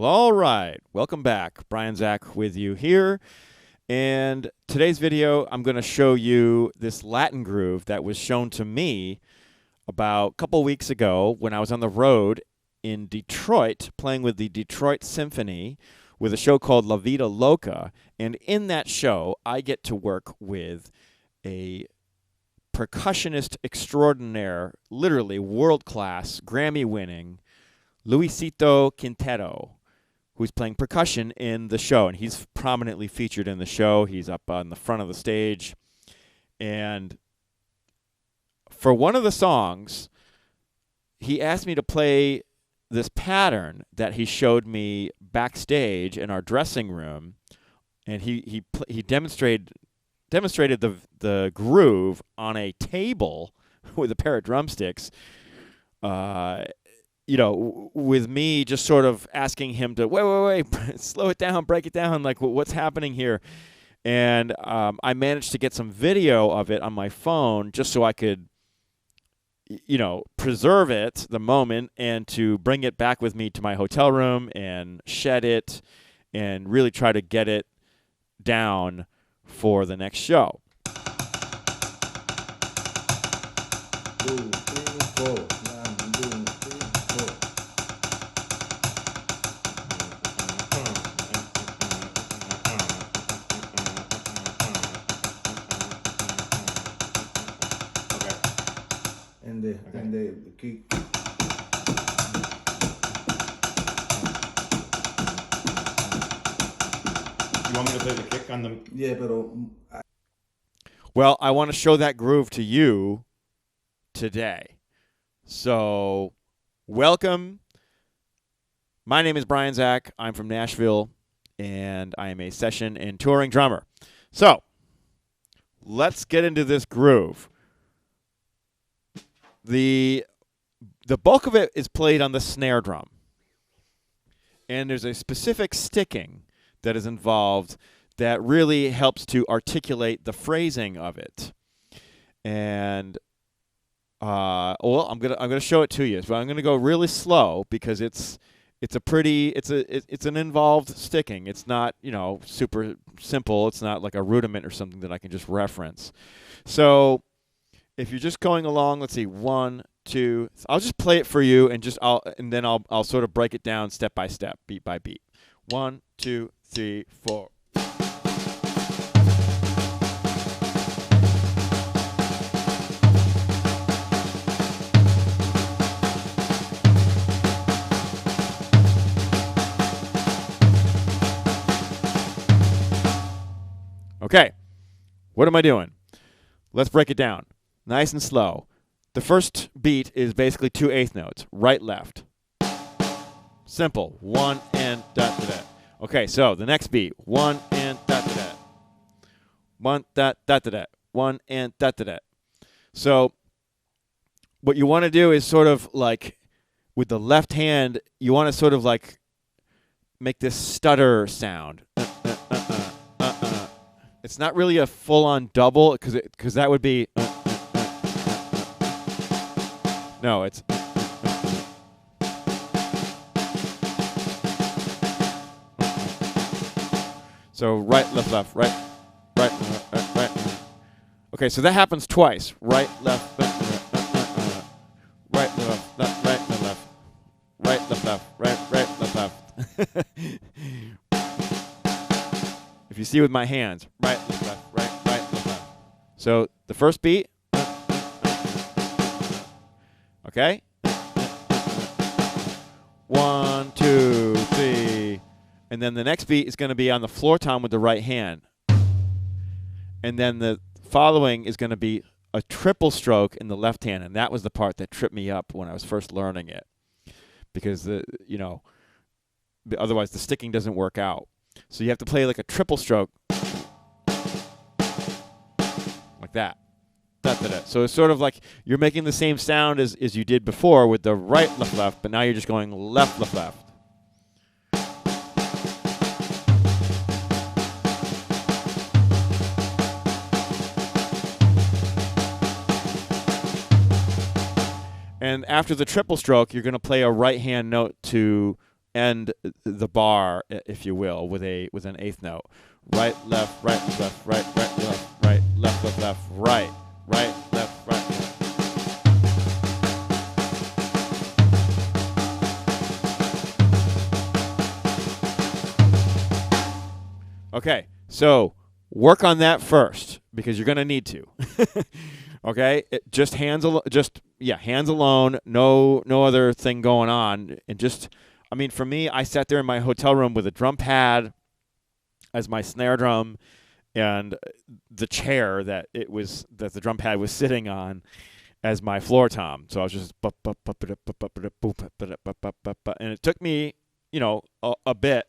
Well, all right. Welcome back. Brian Zach with you here. And today's video, I'm going to show you this Latin groove that was shown to me about a couple weeks ago when I was on the road in Detroit playing with the Detroit Symphony with a show called La Vida Loca. And in that show, I get to work with a percussionist extraordinaire, literally world-class, Grammy-winning, Luisito Quintero, who's playing percussion in the show. And he's prominently featured in the show. He's up on the front of the stage. And for one of the songs, he asked me to play this pattern that he showed me backstage in our dressing room. And he demonstrated the groove on a table with a pair of drumsticks, with me just sort of asking him to, wait, slow it down, break it down, like what's happening here? And I managed to get some video of it on my phone just so I could, preserve it, the moment, and to bring it back with me to my hotel room and shed it and really try to get it down for the next show. 2, 3, 4. 1, 2, 3, 4. And the kick. You want me to play the kick on the... Yeah, pero... Well, I want to show that groove to you today. So, welcome. My name is Brian Zach. I'm from Nashville, and I am a session and touring drummer. So, let's get into this groove. The bulk of it is played on the snare drum. And there's a specific sticking that is involved that really helps to articulate the phrasing of it. And I'm gonna show it to you. So I'm gonna go really slow because it's an involved sticking. It's not, super simple. It's not like a rudiment or something that I can just reference. So if you're just going along, let's see, 1, 2. I'll just play it for you, and then I'll sort of break it down step by step, beat by beat. 1, 2, 3, 4. Okay, what am I doing? Let's break it down. Nice and slow. The first beat is basically 2 eighth notes, right, left. Simple. 1 and da da da. Okay, so the next beat, 1 and da da da. 1 da da da da. 1 and da da da. So what you want to do is sort of like with the left hand, you want to sort of like make this stutter sound. It's not really a full-on double because that would be. No, it's. So right, left, left, right, right, right. Okay, so that happens twice. Right, left, right, left, left, right, left, right, left, left, right, left, left. If you see with my hands, right, left, left, right, left, left. So the first beat. Okay? 1, 2, 3. And then the next beat is going to be on the floor tom with the right hand. And then the following is going to be a triple stroke in the left hand. And that was the part that tripped me up when I was first learning it. Because, otherwise the sticking doesn't work out. So you have to play like a triple stroke. Like that. So it's sort of like you're making the same sound as you did before with the right, left, left, but now you're just going left, left, left. And after the triple stroke, you're going to play a right hand note to end the bar, if you will, with an eighth note. Right, left, right, left, right, right, left, right, left, left, left, right, right, left, right, left. Okay, so work on that first because you're going to need to. Okay, just hands alone, no other thing going on, and just, I mean, for me, I sat there in my hotel room with a drum pad as my snare drum and the chair that the drum pad was sitting on as my floor tom. So I was just and it took me, a bit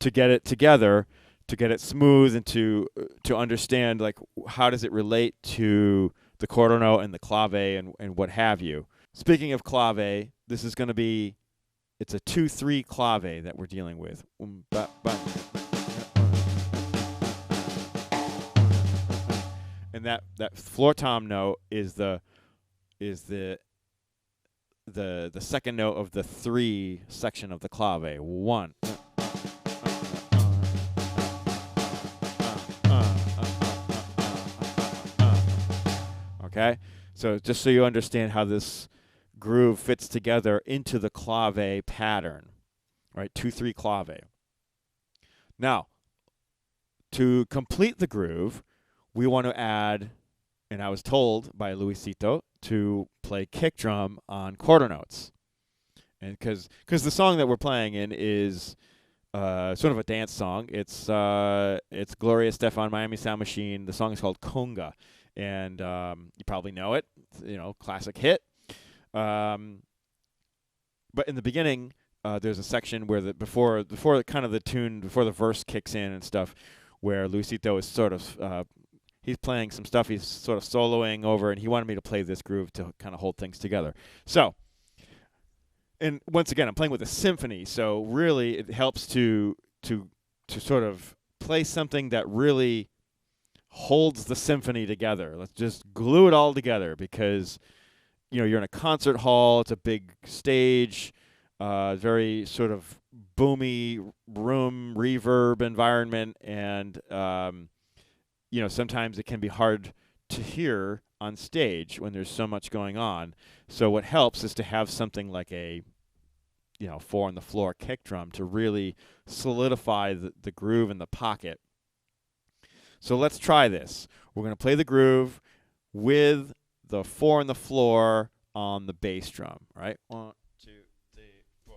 to get it together, to get it smooth, and to understand, like, how does it relate to the quarter note and the clave and what have you. Speaking of clave, this is going to be, it's a 2-3 clave that we're dealing with. And that floor tom note is the second note of the 3 section of the clave. 1. Okay? So just so you understand how this groove fits together into the clave pattern. Right? 2-3 clave. Now, to complete the groove, we want to add, and I was told by Luisito to play kick drum on quarter notes. And because the song that we're playing in is sort of a dance song. It's Gloria Estefan, Miami Sound Machine. The song is called Conga. And you probably know it, classic hit. But in the beginning, there's a section where before kind of the tune, before the verse kicks in and stuff, where Luisito is sort of he's playing some stuff, he's sort of soloing over, and he wanted me to play this groove to kind of hold things together. So, and once again, I'm playing with a symphony, so really it helps to sort of play something that really holds the symphony together. Let's just glue it all together because, you're in a concert hall. It's a big stage, very sort of boomy room, reverb environment, and, sometimes it can be hard to hear on stage when there's so much going on. So what helps is to have something like a, 4 on the floor kick drum to really solidify the groove in the pocket. So let's try this. We're going to play the groove with the 4 on the floor on the bass drum. All right? 1, 2, 3, 4.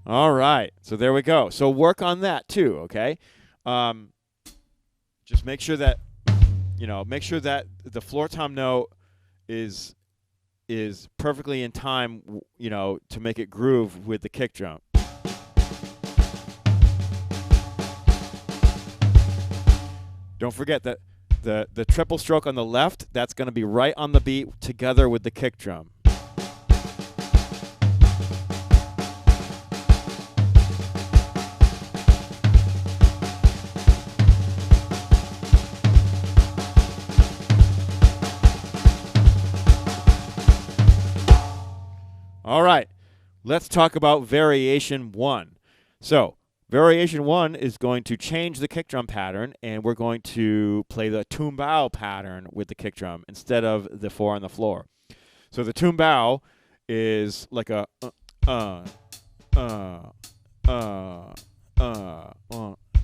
All right. So there we go. So work on that too, okay? Just make sure that the floor tom note is perfectly in time, to make it groove with the kick drum. Don't forget that the triple stroke on the left, that's going to be right on the beat together with the kick drum. All right, let's talk about variation 1. So, variation 1 is going to change the kick drum pattern, and we're going to play the tumbao pattern with the kick drum instead of the 4 on the floor. So the tumbao is like a 1,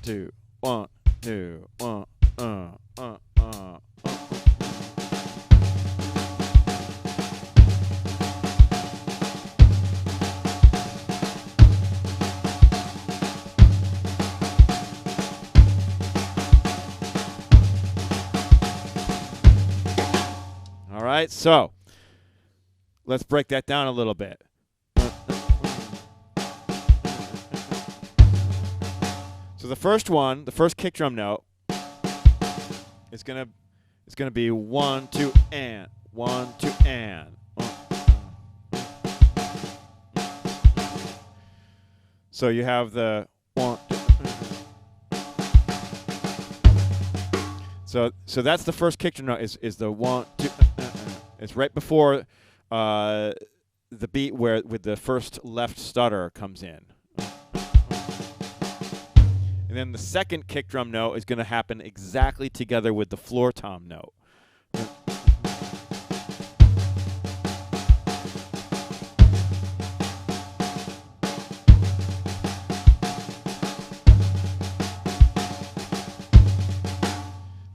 2, 1, 2, 1, All right, so let's break that down a little bit. So the first kick drum note is gonna be 1, 2, and 1, 2, and. So you have the 1, 2. So that's the first kick drum note is the 1, 2. It's right before the beat where with the first left stutter comes in. And then the second kick drum note is going to happen exactly together with the floor tom note.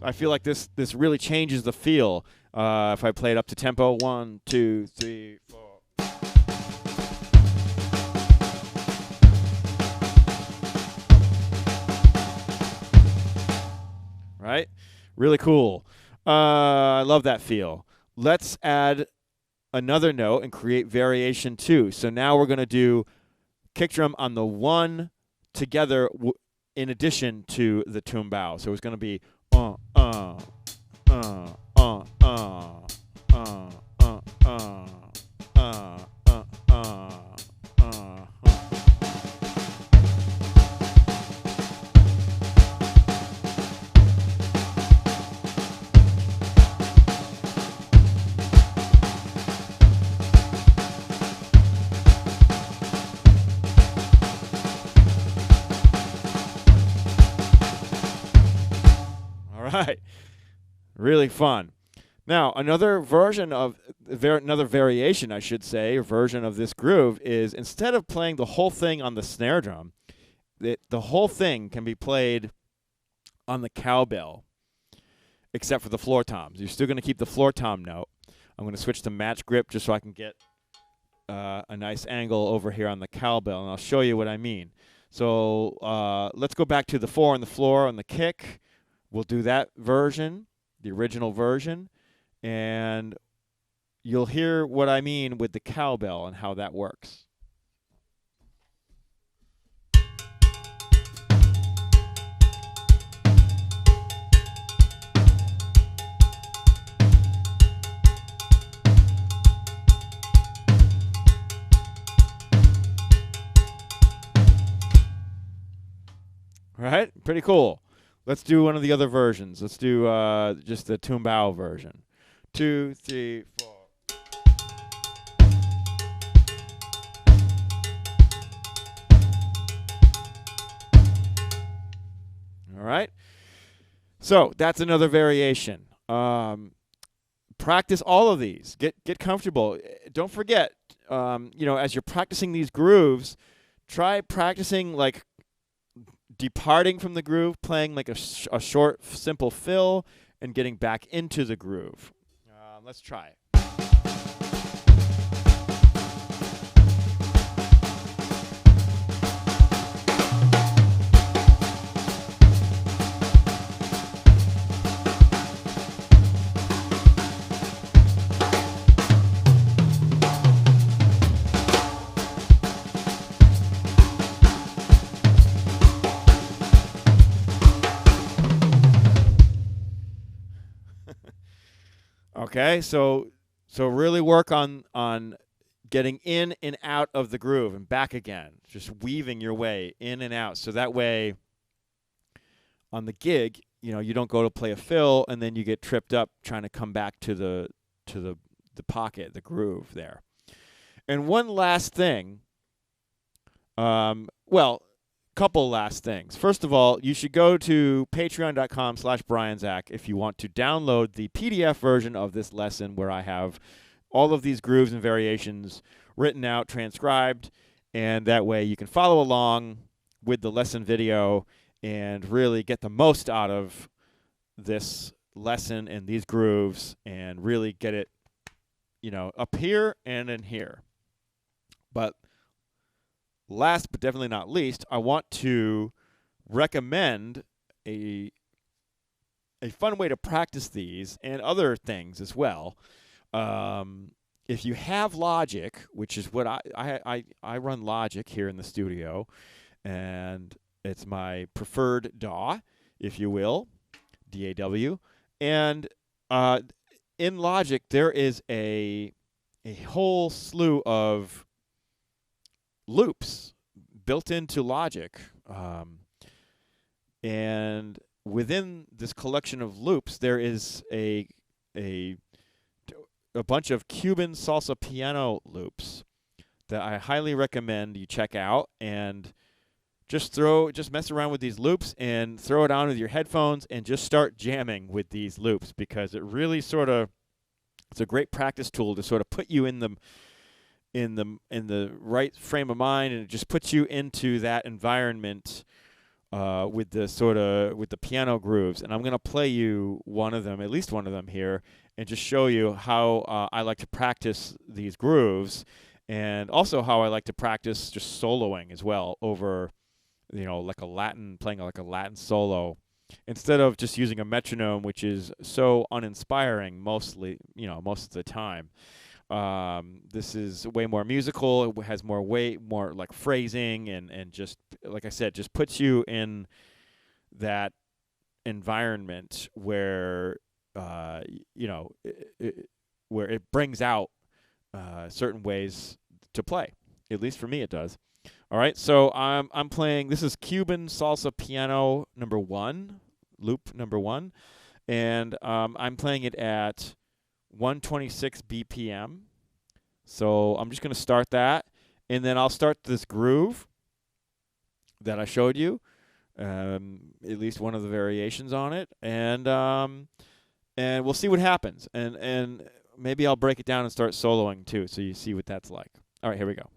I feel like this really changes the feel if I play it up to tempo. 1, 2, 3, 4. Right? Really cool. I love that feel. Let's add another note and create variation 2. So now we're going to do kick drum on the 1 together in addition to the tumbao. So it's going to be Right. Really fun. Now, another version of another variation, I should say, or version of this groove is instead of playing the whole thing on the snare drum, the whole thing can be played on the cowbell, except for the floor toms. You're still going to keep the floor tom note. I'm going to switch to match grip just so I can get a nice angle over here on the cowbell, and I'll show you what I mean. So let's go back to the 4 on the floor on the kick. We'll do that version, the original version, and you'll hear what I mean with the cowbell and how that works. All right, pretty cool. Let's do one of the other versions. Let's do just the tumbao version. 2, 3, 4. All right. So that's another variation. Practice all of these. Get comfortable. Don't forget, as you're practicing these grooves, try practicing like departing from the groove, playing like a short, simple fill, and getting back into the groove. Let's try it. Okay, so really work on getting in and out of the groove and back again. Just weaving your way in and out. So that way on the gig, you don't go to play a fill and then you get tripped up trying to come back to the pocket, the groove there. And one last thing, couple last things. First of all, you should go to patreon.com/BrianZach if you want to download the PDF version of this lesson where I have all of these grooves and variations written out, transcribed, and that way you can follow along with the lesson video and really get the most out of this lesson and these grooves and really get it, up here and in here. But last but definitely not least, I want to recommend a fun way to practice these and other things as well. If you have Logic, which is what I run Logic here in the studio, and it's my preferred DAW, if you will, DAW. And in Logic, there is a whole slew of loops built into Logic. And within this collection of loops, there is a bunch of Cuban salsa piano loops that I highly recommend you check out, and just mess around with these loops and throw it on with your headphones and just start jamming with these loops, because it really it's a great practice tool to sort of put you in the right frame of mind, and it just puts you into that environment with the piano grooves. And I'm going to play you at least one of them here, and just show you how I like to practice these grooves, and also how I like to practice just soloing as well over, playing like a Latin solo, instead of just using a metronome, which is so uninspiring most of the time. This is way more musical. It has more like phrasing, and just, like I said, just puts you in that environment where, where it brings out certain ways to play. At least for me, it does. All right, so I'm playing. This is Cuban salsa piano number 1, loop number 1, and I'm playing it at 126 BPM. So I'm just going to start that, and then I'll start this groove that I showed you, at least one of the variations on it, and we'll see what happens, and maybe I'll break it down and start soloing too, so you see what that's like. All right, here we go.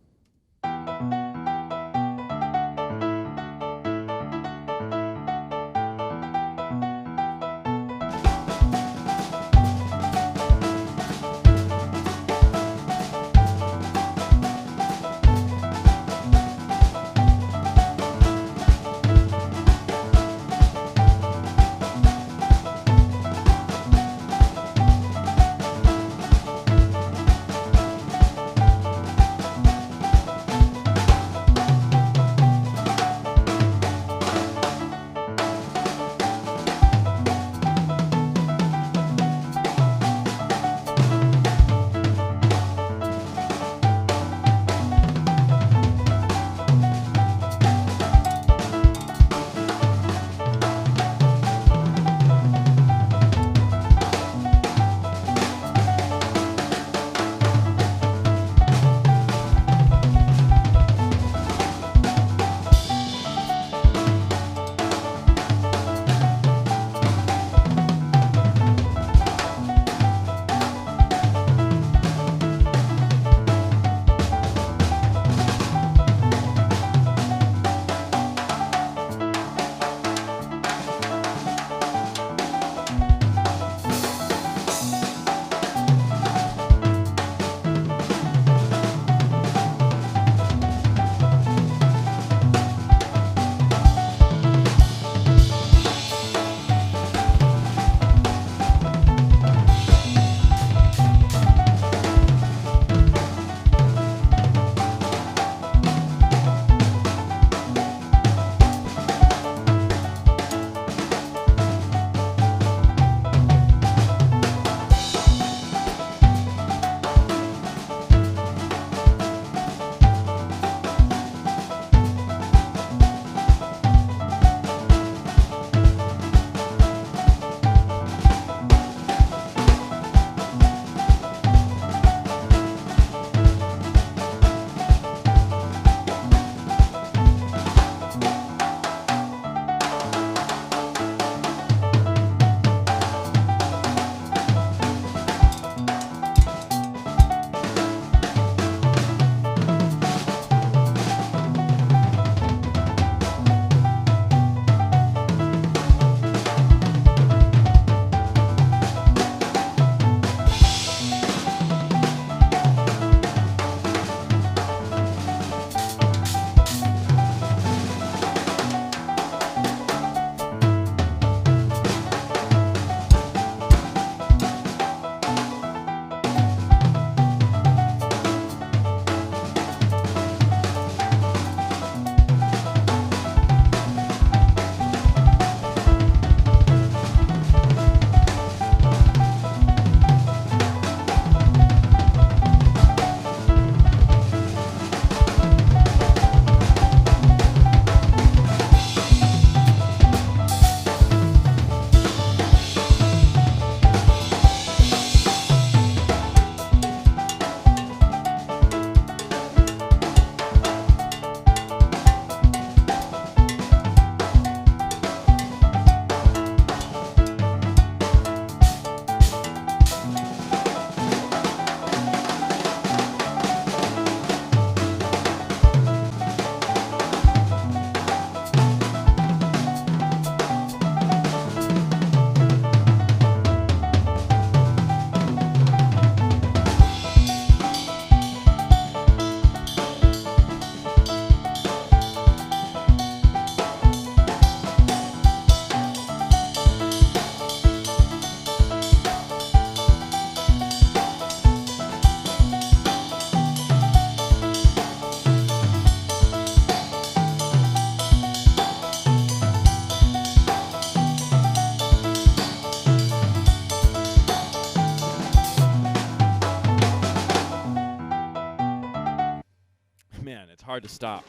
hard to stop.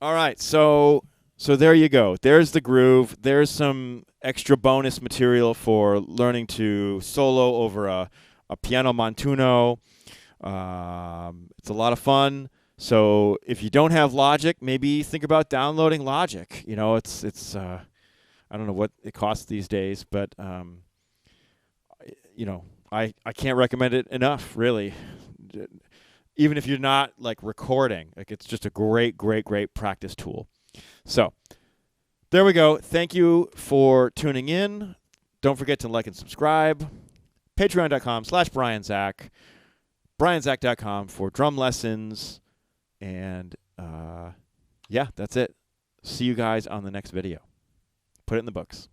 All right, so there you go. There's the groove. There's some extra bonus material for learning to solo over a piano montuno. It's a lot of fun. So if you don't have Logic, maybe think about downloading Logic. You know, it's I don't know what it costs these days, but you know, I can't recommend it enough, really. Even if you're not like recording, like it's just a great practice tool. So there we go. Thank you for tuning in. Don't forget to like and subscribe. Patreon.com/BrianZach. BrianZach.com for drum lessons. And yeah, that's it. See you guys on the next video. Put it in the books.